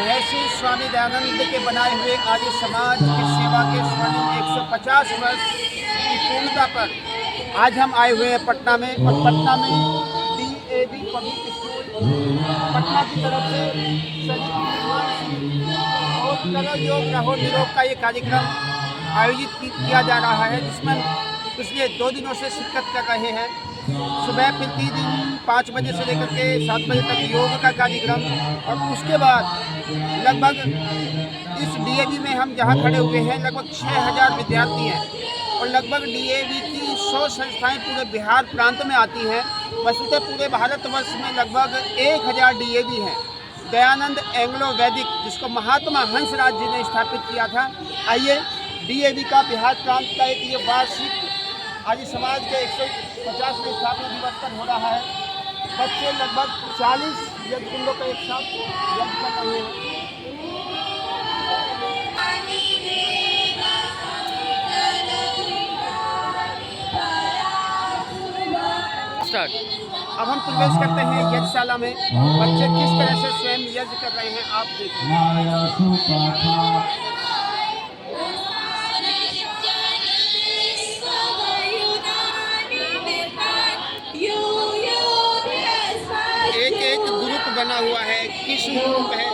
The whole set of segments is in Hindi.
महर्षि स्वामी दयानंद के बनाए हुए आर्य समाज की सेवा के स्वर्णिम 150 वर्ष की पूर्णता पर आज हम आए हुए हैं पटना में। और पटना में DAV पब्लिक स्कूल पटना की तरफ से और करो योग रहो निरोग का ये कार्यक्रम आयोजित किया जा रहा है, जिसमें पिछले 2 दिनों से शिरकत कर रहे हैं। सुबह प्रतिदिन 5 बजे से लेकर के 7 बजे तक योग का कार्यक्रम, और उसके बाद लगभग इस DAV में हम जहां खड़े हुए हैं लगभग 6000 विद्यार्थी हैं और लगभग DAV की 100 संस्थाएं पूरे बिहार प्रांत में आती हैं। वस्तुतः पूरे भारतवर्ष में लगभग 1000 DAV हैं। दयानंद एंग्लो वैदिक, जिसको महात्मा हंसराज जी ने स्थापित किया था। आइए DAV का बिहार प्रांत का एक ये वार्षिक आर्य समाज के 150वें स्थापना दिवस पर हो रहा है। बच्चे लगभग 40 यज्ञ कुंडों का एक साथ यज्ञ कर रहे हैं। अब हम प्रवेश करते हैं यज्ञशाला में। बच्चे किस तरह से स्वयं यज्ञ कर रहे हैं आप देखिए। एक ग्रुप बना हुआ है, कृष्ण ग्रुप है।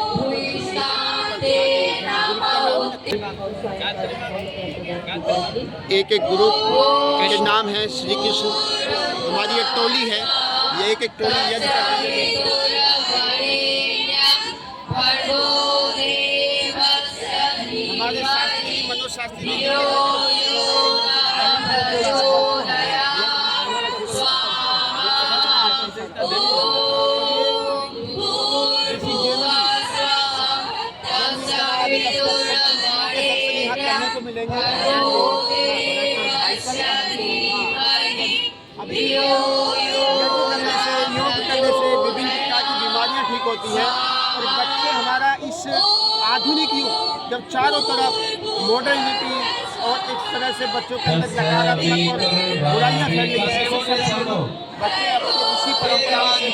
एक ग्रुप के नाम है श्री कृष्ण। हमारी एक टोली है, ये एक टोली यज्ञ कर रही है। हमारे शास्त्री मनोशास्त्री करने को मिलेंगे। योग करने से विभिन्न प्रकार की बीमारियां ठीक होती हैं और बच्चे हमारा इस आधुनिक युग जब चारों तरफ मॉडर्निटी और एक तरह से बच्चों के अंदर नकारात्मक और बुराइयां फैल रही है, बच्चे अपनी इसी परंपराओं से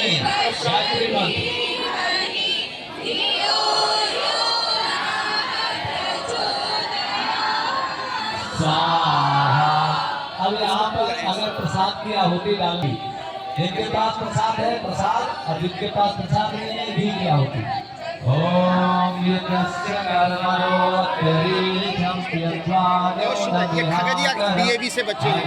अब यहाँ पर अगर प्रसाद की आहुति डाली, जिनके पास प्रसाद है प्रसाद, और जिनके पास प्रसाद नहीं है भी की आहुति। ओम ये खगड़िया DAV से बच्चे हैं।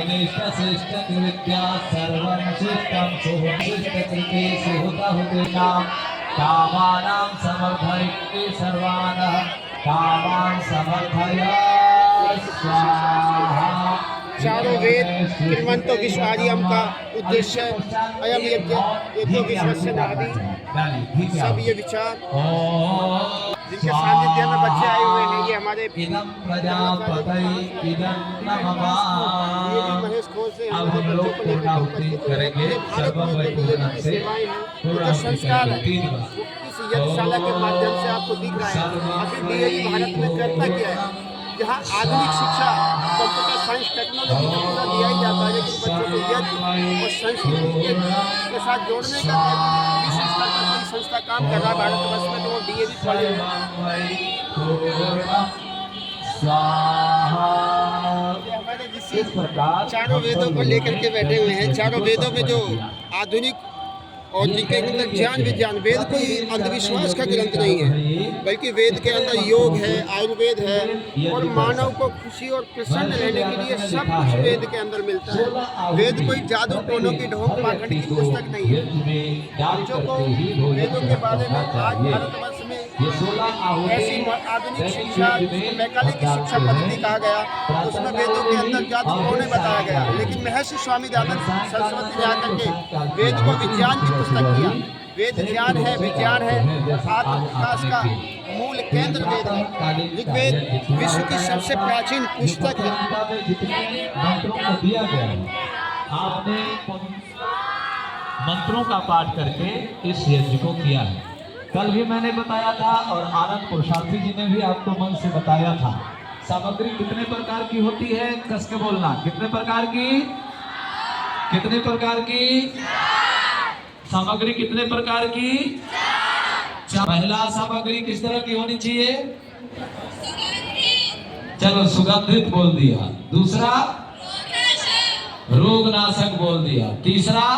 कामानां समर्थयति सर्वानः कामान् समर्थय स्वाहा। चारों वेद कृण्वन्तो विश्व आर्यम का उद्देश्य अयम यज्ञो विश्वस्य नादि। सब ये विचार जिनके सानिध्य में बच्चे आए हुए हैं, ये हमारे महेश खोल से हमारे बच्चों को लेकर भारत में सेवाएं हैं, जो संस्कार है इस यज्ञशाला के माध्यम से आपको दिख रहा है। आखिर DAV भारत में करता क्या है, जहाँ आधुनिक शिक्षा कंप्यूटर साइंस टेक्नोलॉजी का पूरा दिया ही जाता है, लेकिन बच्चों को यज्ञ और संस्कृति के साथ जोड़ने का विश्व स्तर पर कोई संस्था काम कर रहा है भारतवर्ष में, तो वो DAV कॉलेज हमारे जिस चारों वेदों को लेकर के बैठे हुए हैं। चारों वेदों में जो आधुनिक और जिनके अंदर ज्ञान विज्ञान, वेद कोई अंधविश्वास का ग्रंथ नहीं है, बल्कि वेद के अंदर योग है, आयुर्वेद है और मानव को खुशी और प्रसन्न रहने के लिए सब कुछ वेद के अंदर मिलता है। वेद कोई जादू टोनों की ढोंग पाखंड की पुस्तक नहीं है। बच्चों को वेदों के बारे में आज भारतवर्ष में ऐसी आधुनिक शिक्षा, वैकल्पिक शिक्षा पद्धति कहा गया, उसमें वेदों के अंदर जादू टोने बताया गया। लेकिन महर्षि स्वामी दयानंद सरस्वती ने आकर के वेद को विज्ञान की पुस्तक किया। वेद ज्ञान है, विज्ञान है, आत्म विकास का मूल केंद्र वेद है। ऋग्वेद विश्व की सबसे प्राचीन पुस्तक है। आपने मंत्रों का पाठ करके इस यज्ञ को किया है। कल भी मैंने बताया था और आनंद पुरुषार्थी जी ने भी आपको मन से बताया था। सामग्री कितने प्रकार की होती है, कस के बोलना, कितने प्रकार की, कितने प्रकार की सामग्री, कितने प्रकार की। पहला सामग्री किस तरह की होनी चाहिए? चलो सुगंधित बोल दिया। दूसरा रोगनाशक बोल दिया। तीसरा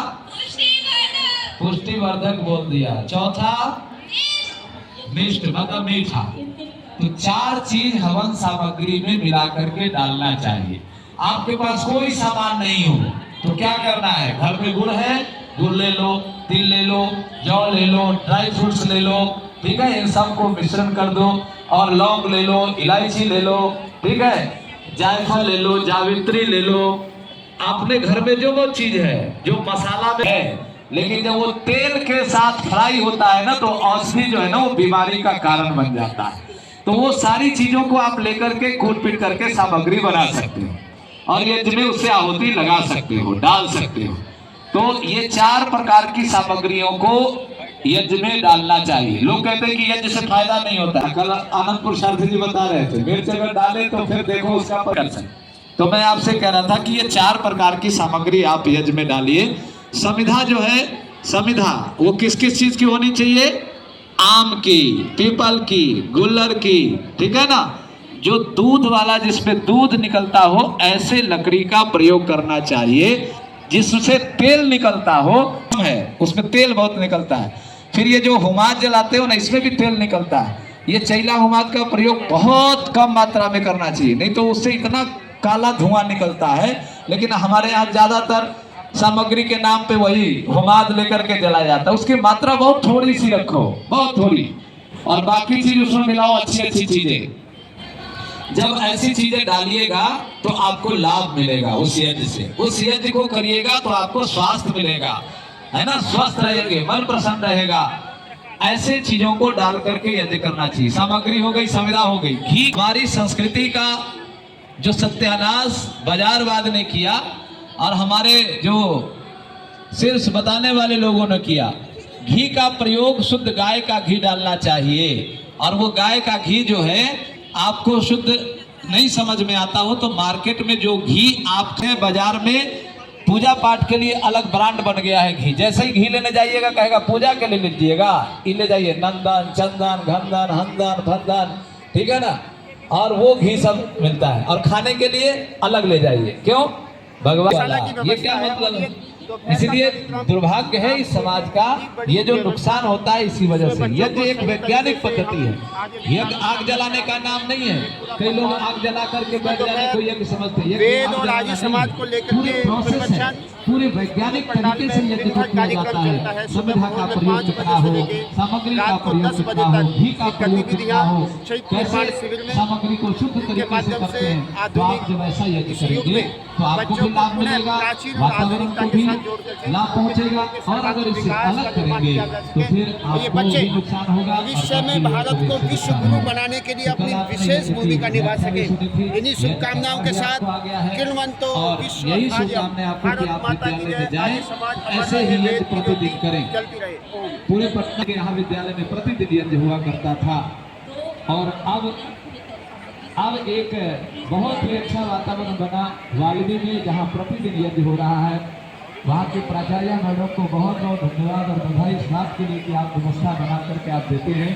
पुष्टिवर्धक बोल दिया। चौथा मिष्ट मतलब मीठा। तो 4 चीज हवन सामग्री में मिला करके डालना चाहिए। आपके पास कोई सामान नहीं हो तो क्या करना है? घर में गुड़ है, गुड़ ले लो, तिल ले लो, जौ ले लो, ड्राई फ्रूट्स ले लो, ठीक है, इन सबको मिश्रण कर दो। और लौंग ले लो, इलायची ले लो, ठीक है, जायफल ले लो, जावित्री ले लो। अपने घर में जो वो चीज है जो मसाला में है, लेकिन जब वो तेल के साथ फ्राई होता है ना तो औषधि जो है ना वो बीमारी का कारण बन जाता है। तो वो सारी चीजों को आप लेकर के कूट पीट करके सामग्री बना सकते हो और यज्ञ में उससे आहुति लगा सकते हो, डाल सकते हो। तो ये 4 प्रकार की सामग्रियों को यज्ञ में डालना चाहिए। लोग कहते हैं कि यज्ञ से फायदा नहीं होता। कल आनंदपुर शारदा जी बता रहे थे मिर्च अगर डाले तो फिर देखो उसका कर। तो मैं आपसे कह रहा था कि ये 4 प्रकार की सामग्री आप यज्ञ में डालिए। समिधा जो है, समिधा वो किस किस चीज की होनी चाहिए? आम की, पीपल की, गुल्लर की, ठीक है ना। जो दूध वाला, जिसमें दूध निकलता हो, ऐसे लकड़ी का प्रयोग करना चाहिए। जिससे तेल निकलता हो है, उसमें तेल बहुत निकलता है। फिर ये जो हुमाद जलाते हो ना, इसमें भी तेल निकलता है। ये चैला हुमाद का प्रयोग बहुत कम मात्रा में करना चाहिए, नहीं तो उससे इतना काला धुआं निकलता है। लेकिन हमारे यहाँ ज्यादातर सामग्री के नाम पे वही हुमाद लेकर के जलाया जाता है। उसकी मात्रा बहुत थोड़ी सी रखो, बहुत थोड़ी, और बाकी चीज उसमें मिलाओ, अच्छी अच्छी चीजें। जब ऐसी चीजें डालिएगा तो आपको लाभ मिलेगा उस यज्ञ से। उस यज्ञ को करिएगा तो आपको स्वास्थ्य मिलेगा, है ना, स्वस्थ रहेंगे, मन प्रसन्न रहेगा। ऐसे चीजों को डाल करके यज्ञ करना चाहिए। सामग्री हो गई, संविदा हो गई। घी, हमारी संस्कृति का जो सत्यानाश बाजारवाद ने किया और हमारे जो शीर्ष बताने वाले लोगों ने किया। घी का प्रयोग शुद्ध गाय का घी डालना चाहिए। और वो गाय का घी जो है आपको शुद्ध नहीं समझ में आता हो तो मार्केट में जो घी आपके बाजार में पूजा पाठ के लिए अलग ब्रांड बन गया है घी। जैसे ही घी लेने जाइएगा कहेगा पूजा के लिए लीजिएगा, ये ले जाइए नंदन, चंदन, घंदन, हंदन, भंदन, ठीक है ना। और वो घी सब मिलता है और खाने के लिए अलग ले जाइए। क्यों? भगवान, ये क्या मतलब? इसलिए दुर्भाग्य है इस समाज का, ये जो नुकसान होता है इसी वजह से। यज्ञ एक वैज्ञानिक पद्धति है। यज्ञ आग जलाने का नाम नहीं है। कई लोग आग जला करके बैठ जाने को यज्ञ समझते हैं। वेद और आर्य समाज को लेकर पूरे प्रोसेस है, पूरे वैज्ञानिक तरीके से यज्ञ को किया जाता है। समिधा का प्रयोग कितना हो, सामग्री का प्रयोग कितना हो, घी का प्रयोग कितना हो, कैसे सामग्री को शुद्ध तरीके से करते हैं। तो आप जब ऐसा यज्ञ करेंगे तो आपको भी लाभ मिलेगा, वातावरण को भी लाभ पहुंचेगा। और अगर इससे अलग करेंगे तो फिर आपको भी नुकसान होगा। भविष्य में भारत को विश्व गुरु बनाने के लिए अपनी विशेष भूमिका निभा सके। इन्हीं शुभकामनाओं के साथ किरणवंतो विश्व यही शुभकामनाएं आपको कि आप विद्यालय में जाएं, ऐसे ही यज्ञ प्रतिदिन करें। पूरे पटना के यहाँ विद्यालय में प्रतिदिन यज्ञ हुआ करता था। और अब एक बहुत ही अच्छा वातावरण बना वाल्मीकि में, जहाँ प्रतिदिन यज्ञ हो रहा है। वहाँ के प्राचार्य मैडम को बहुत बहुत धन्यवाद और बधाई इस बात के लिए कि आप व्यवस्था बना करके आप देते हैं।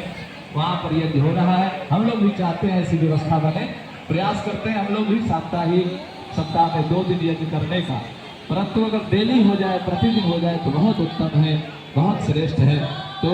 वहाँ पर यज्ञ हो रहा है। हम लोग भी चाहते हैं ऐसी व्यवस्था बने, प्रयास करते हैं हम लोग भी साप्ताहिक, सप्ताह में 2 दिन यज्ञ करने का। परंतु अगर डेली हो जाए, प्रतिदिन हो जाए तो बहुत उत्तम है, बहुत श्रेष्ठ है। तो